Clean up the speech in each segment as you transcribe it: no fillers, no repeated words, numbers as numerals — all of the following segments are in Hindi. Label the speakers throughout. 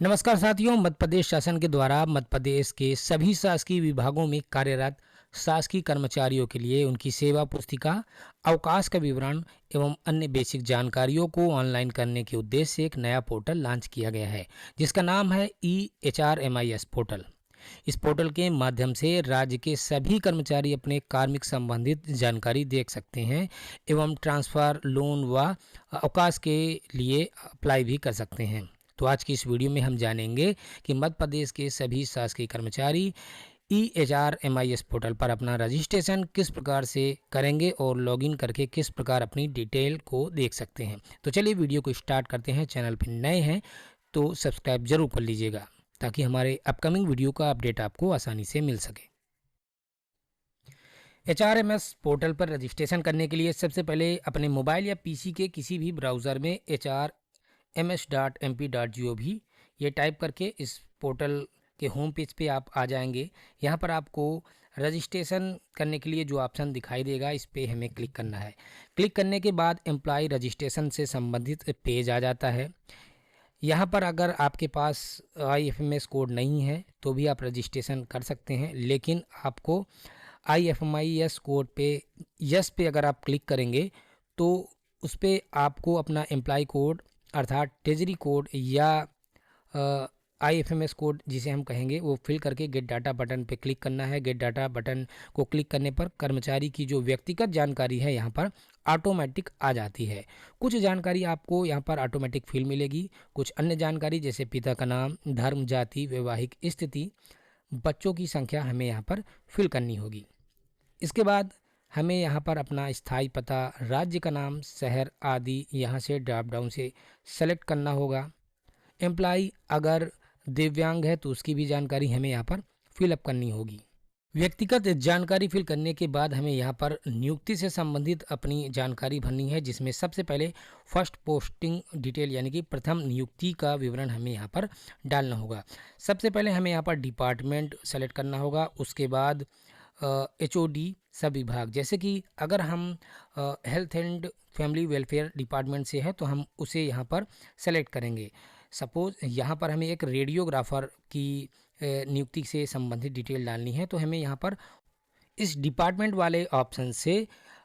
Speaker 1: नमस्कार साथियों, मध्य प्रदेश शासन के द्वारा मध्य प्रदेश के सभी शासकीय विभागों में कार्यरत शासकीय कर्मचारियों के लिए उनकी सेवा पुस्तिका, अवकाश का विवरण एवं अन्य बेसिक जानकारियों को ऑनलाइन करने के उद्देश्य से एक नया पोर्टल लॉन्च किया गया है, जिसका नाम है EHRMIS पोर्टल। इस पोर्टल के माध्यम से राज्य के सभी कर्मचारी अपने कार्मिक संबंधित जानकारी देख सकते हैं एवं ट्रांसफ़र, लोन व अवकाश के लिए अप्लाई भी कर सकते हैं। तो आज की इस वीडियो में हम जानेंगे कि मध्य प्रदेश के सभी शासकीय कर्मचारी EHRMIS पोर्टल पर अपना रजिस्ट्रेशन किस प्रकार से करेंगे और लॉगिन करके किस प्रकार अपनी डिटेल को देख सकते हैं। तो चलिए वीडियो को स्टार्ट करते हैं। चैनल पर नए हैं तो सब्सक्राइब जरूर कर लीजिएगा ताकि हमारे अपकमिंग वीडियो का अपडेट आपको आसानी से मिल सके। HRMS पोर्टल पर रजिस्ट्रेशन करने के लिए सबसे पहले अपने मोबाइल या PC के किसी भी ब्राउज़र में hrms.mp.gov ये टाइप करके इस पोर्टल के होम पेज पे आप आ जाएंगे। यहाँ पर आपको रजिस्ट्रेशन करने के लिए जो ऑप्शन दिखाई देगा, इस पे हमें क्लिक करना है। क्लिक करने के बाद एम्प्लॉय रजिस्ट्रेशन से संबंधित पेज आ जाता है। यहाँ पर अगर आपके पास IFMS कोड नहीं है तो भी आप रजिस्ट्रेशन कर सकते हैं, लेकिन आपको IFMIS कोड पे यस पे अगर आप क्लिक करेंगे तो उस पर आपको अपना एम्प्लॉय कोड अर्थात ट्रेजरी कोड या IFMS कोड जिसे हम कहेंगे वो फिल करके गेट डाटा बटन पे क्लिक करना है। गेट डाटा बटन को क्लिक करने पर कर्मचारी की जो व्यक्तिगत जानकारी है यहाँ पर ऑटोमेटिक आ जाती है। कुछ जानकारी आपको यहाँ पर ऑटोमेटिक फिल मिलेगी, कुछ अन्य जानकारी जैसे पिता का नाम, धर्म, जाति, वैवाहिक स्थिति, बच्चों की संख्या हमें यहाँ पर फिल करनी होगी। इसके बाद हमें यहाँ पर अपना स्थायी पता, राज्य का नाम, शहर आदि यहाँ से ड्रॉप डाउन से सेलेक्ट करना होगा। एम्प्लॉय अगर दिव्यांग है तो उसकी भी जानकारी हमें यहाँ पर फिलअप करनी होगी। व्यक्तिगत जानकारी फिल करने के बाद हमें यहाँ पर नियुक्ति से संबंधित अपनी जानकारी भरनी है, जिसमें सबसे पहले फर्स्ट पोस्टिंग डिटेल यानी कि प्रथम नियुक्ति का विवरण हमें यहाँ पर डालना होगा। सबसे पहले हमें यहाँ पर डिपार्टमेंट सेलेक्ट करना होगा। उसके बाद HOD सब विभाग, जैसे कि अगर हम health and family welfare department से है तो हम उसे यहाँ पर सेलेक्ट करेंगे। सपोज़ यहाँ पर हमें एक रेडियोग्राफर की नियुक्ति से संबंधित डिटेल डालनी है तो हमें यहाँ पर इस डिपार्टमेंट वाले ऑप्शन से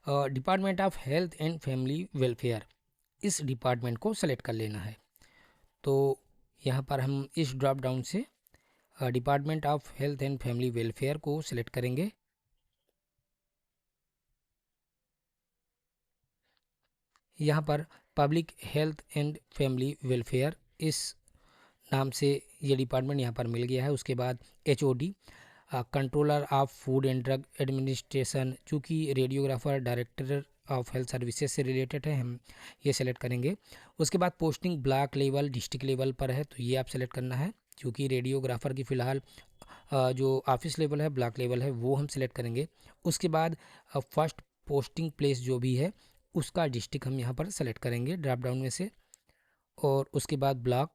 Speaker 1: department of health and family welfare इस डिपार्टमेंट को सेलेक्ट कर लेना है। तो यहाँ पर हम इस ड्रॉप डाउन से department of health and family welfare को सिलेक्ट करेंगे। यहाँ पर public health and family welfare इस नाम से ये डिपार्टमेंट यहाँ पर मिल गया है। उसके बाद HOD controller of food and drug administration, चूँकि radiographer director of health services से रिलेटेड है, हम ये सेलेक्ट करेंगे। उसके बाद posting block level, district level पर है तो ये आप सेलेक्ट करना है। क्योंकि रेडियोग्राफर की फ़िलहाल जो ऑफिस लेवल है, ब्लॉक लेवल है, वो हम सेलेक्ट करेंगे। उसके बाद फर्स्ट पोस्टिंग प्लेस जो भी है उसका डिस्ट्रिक्ट हम यहाँ पर सेलेक्ट करेंगे ड्रॉप डाउन में से। और उसके बाद ब्लॉक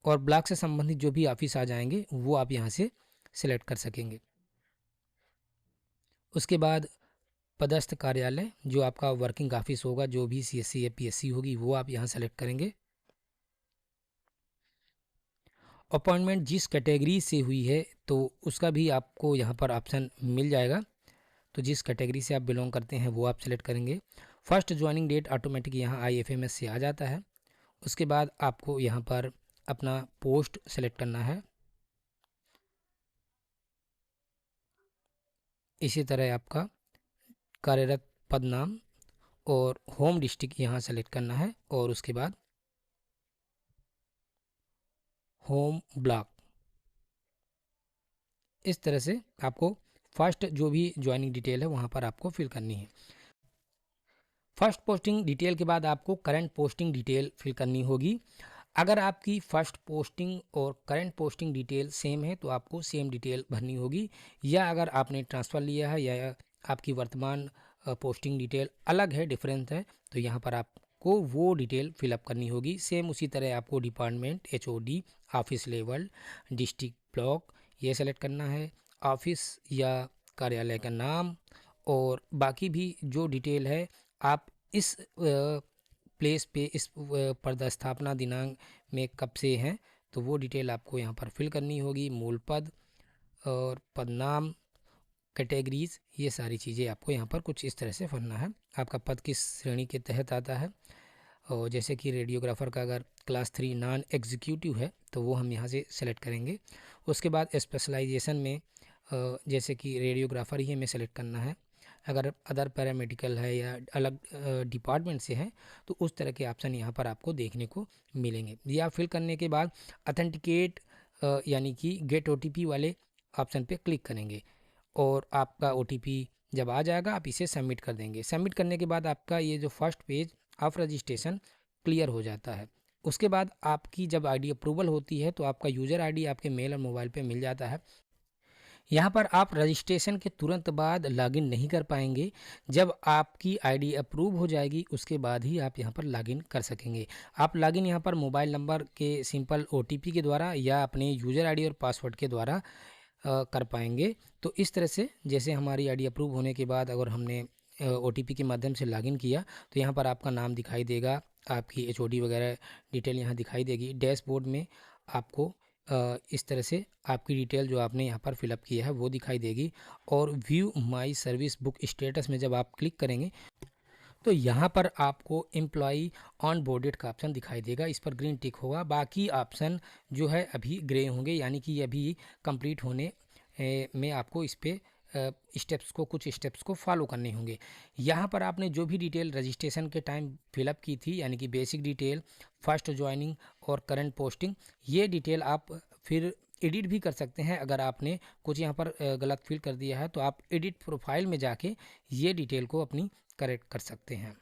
Speaker 1: और ब्लॉक से संबंधित जो भी ऑफिस आ जाएंगे वो आप यहाँ से सिलेक्ट कर सकेंगे। उसके बाद पदस्थ कार्यालय, जो आपका वर्किंग ऑफिस होगा, जो भी CSC या PSC होगी वो आप यहाँ सेलेक्ट करेंगे। अपॉइंटमेंट जिस कैटेगरी से हुई है तो उसका भी आपको यहाँ पर ऑप्शन मिल जाएगा, तो जिस कैटेगरी से आप बिलोंग करते हैं वो आप सेलेक्ट करेंगे। फर्स्ट ज्वाइनिंग डेट ऑटोमेटिक यहाँ IFMS से आ जाता है। उसके बाद आपको यहाँ पर अपना पोस्ट सेलेक्ट करना है। इसी तरह आपका कार्यरत पद नाम और होम डिस्ट्रिक्ट यहाँ सेलेक्ट करना है और उसके बाद होम ब्लॉक। इस तरह से आपको फर्स्ट जो भी ज्वाइनिंग डिटेल है वहाँ पर आपको फिल करनी है। फर्स्ट पोस्टिंग डिटेल के बाद आपको करंट पोस्टिंग डिटेल फिल करनी होगी। अगर आपकी फ़र्स्ट पोस्टिंग और करंट पोस्टिंग डिटेल सेम है तो आपको सेम डिटेल भरनी होगी, या अगर आपने ट्रांसफ़र लिया है या आपकी वर्तमान पोस्टिंग डिटेल अलग है, डिफरेंस है, तो यहाँ पर आपको वो डिटेल फिलअप करनी होगी। सेम उसी तरह आपको department, HOD, office level, district, block ये सेलेक्ट करना है, ऑफिस या कार्यालय का नाम और बाकी भी जो डिटेल है आप इस प्लेस पे इस पदस्थापना दिनांक में कब से हैं, तो वो डिटेल आपको यहाँ पर फिल करनी होगी। मूल पद और पदनाम, कैटेगरीज, ये सारी चीज़ें आपको यहाँ पर कुछ इस तरह से भरना है। आपका पद किस श्रेणी के तहत आता है, और जैसे कि रेडियोग्राफर का अगर क्लास 3 नॉन एग्जीक्यूटिव है तो वो हम यहाँ से सेलेक्ट करेंगे। उसके बाद स्पेशलाइजेशन में जैसे कि रेडियोग्राफर ही हमें सेलेक्ट करना है। अगर अदर पैरामेडिकल है या अलग डिपार्टमेंट से है तो उस तरह के ऑप्शन यहाँ पर आपको देखने को मिलेंगे। ये आप फिल करने के बाद अथेंटिकेट यानी कि गेट OTP वाले ऑप्शन पे क्लिक करेंगे और आपका OTP जब आ जाएगा आप इसे सबमिट कर देंगे। सबमिट करने के बाद आपका ये जो first page of registration clear हो जाता है। उसके बाद आपकी जब आईडी अप्रूवल होती है तो आपका यूज़र आईडी आपके मेल और मोबाइल पे मिल जाता है। यहाँ पर आप रजिस्ट्रेशन के तुरंत बाद लॉगिन नहीं कर पाएंगे। जब आपकी आईडी अप्रूव हो जाएगी उसके बाद ही आप यहाँ पर लॉगिन कर सकेंगे। आप लॉगिन यहाँ पर मोबाइल नंबर के सिंपल OTP के द्वारा या अपने यूज़र आईडी और पासवर्ड के द्वारा कर पाएंगे। तो इस तरह से जैसे हमारी आईडी अप्रूव होने के बाद अगर हमने OTP के माध्यम से लॉगिन किया तो यहाँ पर आपका नाम दिखाई देगा, आपकी HOD वगैरह डिटेल यहाँ दिखाई देगी। डैशबोर्ड में आपको इस तरह से आपकी डिटेल जो आपने यहाँ पर फिलअप किया है वो दिखाई देगी। और व्यू माई सर्विस बुक स्टेटस में जब आप क्लिक करेंगे तो यहाँ पर आपको एम्प्लॉई ऑन बोर्डेड का ऑप्शन दिखाई देगा, इस पर ग्रीन टिक होगा। बाकी ऑप्शन जो है अभी ग्रे होंगे, यानी कि अभी कंप्लीट होने में आपको इस पर कुछ स्टेप्स को फॉलो करने होंगे। यहाँ पर आपने जो भी डिटेल रजिस्ट्रेशन के टाइम फिलअप की थी, यानी कि बेसिक डिटेल, फर्स्ट ज्वाइनिंग और करंट पोस्टिंग, ये डिटेल आप फिर एडिट भी कर सकते हैं। अगर आपने कुछ यहाँ पर गलत फिल कर दिया है तो आप एडिट प्रोफाइल में जाके ये डिटेल को अपनी करेक्ट कर सकते हैं।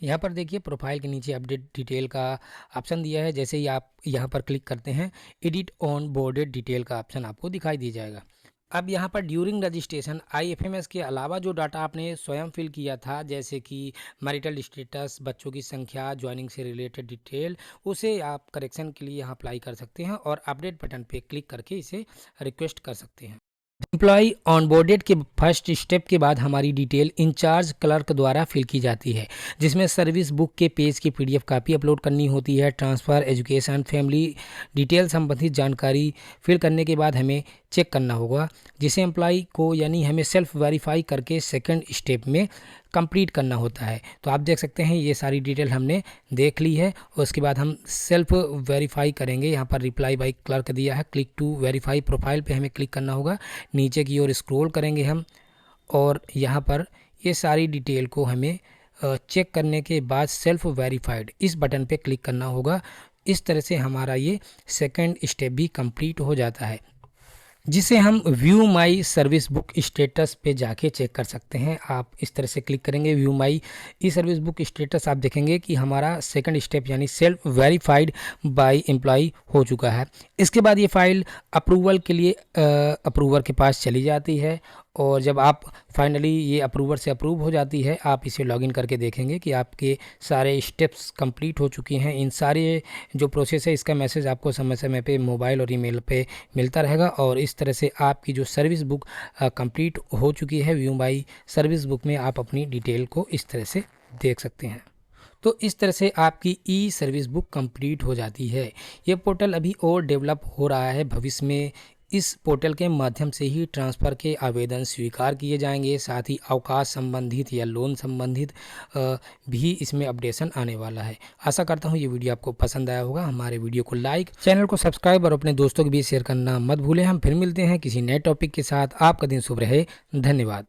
Speaker 1: यहाँ पर देखिए प्रोफाइल के नीचे अपडेट डिटेल का ऑप्शन दिया है। जैसे ही आप यहाँ पर क्लिक करते हैं एडिट ऑन बोर्डेड डिटेल का ऑप्शन आपको दिखाई दी जाएगा। अब यहाँ पर ड्यूरिंग रजिस्ट्रेशन IFMS के अलावा जो डाटा आपने स्वयं फिल किया था, जैसे कि मैरिटल स्टेटस, बच्चों की संख्या, ज्वाइनिंग से रिलेटेड डिटेल, उसे आप करेक्शन के लिए यहाँ अप्लाई कर सकते हैं और अपडेट बटन पे क्लिक करके इसे रिक्वेस्ट कर सकते हैं। एम्प्लॉय ऑनबोर्डेड के फर्स्ट स्टेप के बाद हमारी डिटेल इंचार्ज क्लर्क द्वारा फिल की जाती है, जिसमें सर्विस बुक के पेज की PDF कॉपी अपलोड करनी होती है। ट्रांसफ़र, एजुकेशन, फैमिली डिटेल संबंधित जानकारी फिल करने के बाद हमें चेक करना होगा, जिसे एम्प्लॉय को यानी हमें सेल्फ वेरीफाई करके सेकंड स्टेप में कंप्लीट करना होता है। तो आप देख सकते हैं ये सारी डिटेल हमने देख ली है। उसके बाद हम सेल्फ वेरीफाई करेंगे। यहाँ पर रिप्लाई बाय क्लर्क दिया है, क्लिक टू वेरीफाई प्रोफाइल पे हमें क्लिक करना होगा। नीचे की ओर स्क्रॉल करेंगे हम और यहाँ पर ये सारी डिटेल को हमें चेक करने के बाद सेल्फ वेरीफाइड इस बटन पे क्लिक करना होगा। इस तरह से हमारा ये सेकंड स्टेप भी कंप्लीट हो जाता है, जिसे हम व्यू माई सर्विस बुक स्टेटस पे जाके चेक कर सकते हैं। आप इस तरह से क्लिक करेंगे व्यू माई ई सर्विस बुक स्टेटस, आप देखेंगे कि हमारा सेकंड स्टेप यानी सेल्फ वेरीफाइड बाय एम्प्लॉय हो चुका है। इसके बाद ये फाइल अप्रूवल के लिए अप्रूवर के पास चली जाती है और जब आप फाइनली ये अप्रूवर से अप्रूव हो जाती है, आप इसे लॉगिन करके देखेंगे कि आपके सारे स्टेप्स कंप्लीट हो चुके हैं। इन सारे जो प्रोसेस है इसका मैसेज आपको समय समय पे मोबाइल और ईमेल पे मिलता रहेगा और इस तरह से आपकी जो सर्विस बुक कंप्लीट हो चुकी है। व्यू माई सर्विस बुक में आप अपनी डिटेल को इस तरह से देख सकते हैं। तो इस तरह से आपकी ई सर्विस बुक कंप्लीट हो जाती है। ये पोर्टल अभी और डेवलप हो रहा है। भविष्य में इस पोर्टल के माध्यम से ही ट्रांसफ़र के आवेदन स्वीकार किए जाएंगे। साथ ही अवकाश संबंधित या लोन संबंधित भी इसमें अपडेशन आने वाला है। आशा करता हूँ ये वीडियो आपको पसंद आया होगा। हमारे वीडियो को लाइक, चैनल को सब्सक्राइब और अपने दोस्तों के बीच शेयर करना मत भूलें। हम फिर मिलते हैं किसी नए टॉपिक के साथ। आपका दिन शुभ रहे। धन्यवाद।